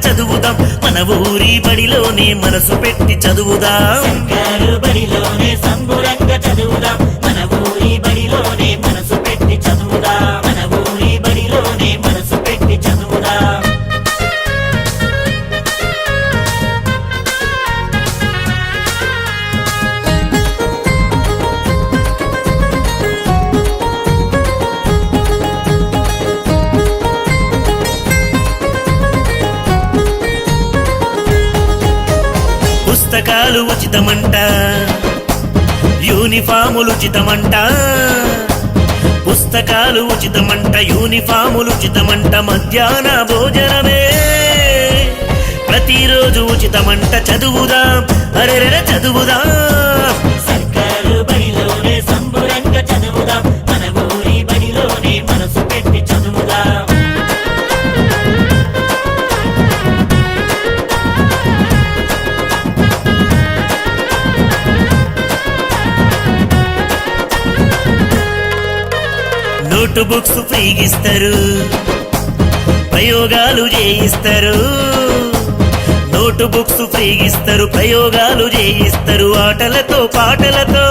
చదువుదాం మన ఊరి బడిలోనే మనసు పెట్టి చదువుదాం సర్కారు బడిలోనే సంబురంగా చదువుదాం మన ఊరి బడిలోనే మనసు పెట్టి చదువుదాం మన ఊరి బడిలోనే మనసు పెట్టి చదువుదాం పుస్తకాలు ఉచితమంట యూనిఫాములు ఉచితమంట పుస్తకాలు ఉచితమంట యూనిఫాములు ఉచితమంట మధ్యాహ్న భోజనమే ప్రతిరోజు ఉచితమంట చదువుదాం అరెరెర చదువుదాం సర్కారు బడిలోనే సంబురంగా చదువుదాం మన ఊరి బడిలోనే మనసు పెట్టి చదువుదాం నోట్ బుక్స్ ఫ్రీగిస్తారు ప్రయోగాలు చేయిస్తారు నోట్ బుక్స్ ఫ్రీగిస్తారు ప్రయోగాలు చేయిస్తారు ఆటలతో పాటలతో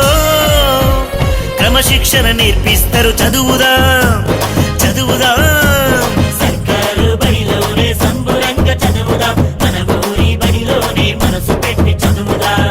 క్రమశిక్షణ నేర్పిస్తారు చదువుదాం చదువుదాం సర్కారు బడిలోనే సంబురంగా చదువుదాం మన ఊరి బడిలోనే మనసు పెట్టి చదువుదాం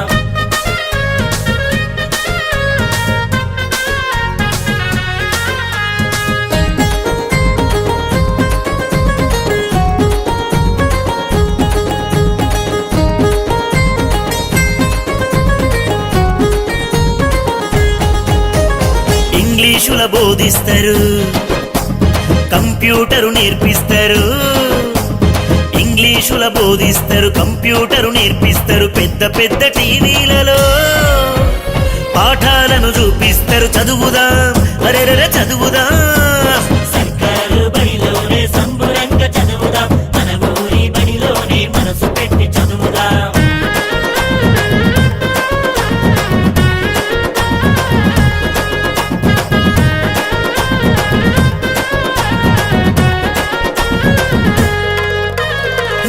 ఇంగ్లీషుల బోధిస్తారు కంప్యూటరు నేర్పిస్తారు ఇంగ్లీషుల బోధిస్తారు కంప్యూటరు నేర్పిస్తారు పెద్ద పెద్ద టీవీలలో పాఠాలను చూపిస్తారు చదువుదాం అరెరెర చదువుదాం సర్కారు బడిలోనే సంబురంగా చదువుదాం మన ఊరి బడిలోనే మనసు పెట్టి చదువుదాం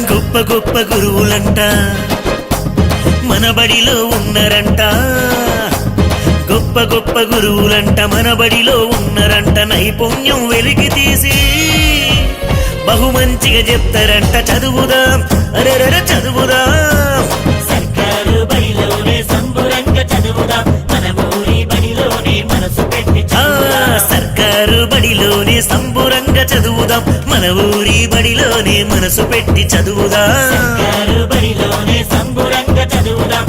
గొప్ప గొప్ప గురువులంట మన బడిలో ఉన్నారంట గొప్ప గొప్ప గురువులంట మన బడిలో ఉన్నారంట నైపుణ్యం వెలికి తీసి బహుమంచిగా చెప్తారంట చదువుదాం అరెరెర చదువుదాం సర్కారు బడిలోనే సంబురంగా చదువుదాం మన ఊరి బడిలోనే మనసు పెట్టి చదువుదాం సర్కారు బడిలోనే సంబురంగా చదువుదాం మన ఊరి బడిలోనే మనసు పెట్టి చదువుదాం సర్కారు బడిలోనే సంబురంగా చదువుదాం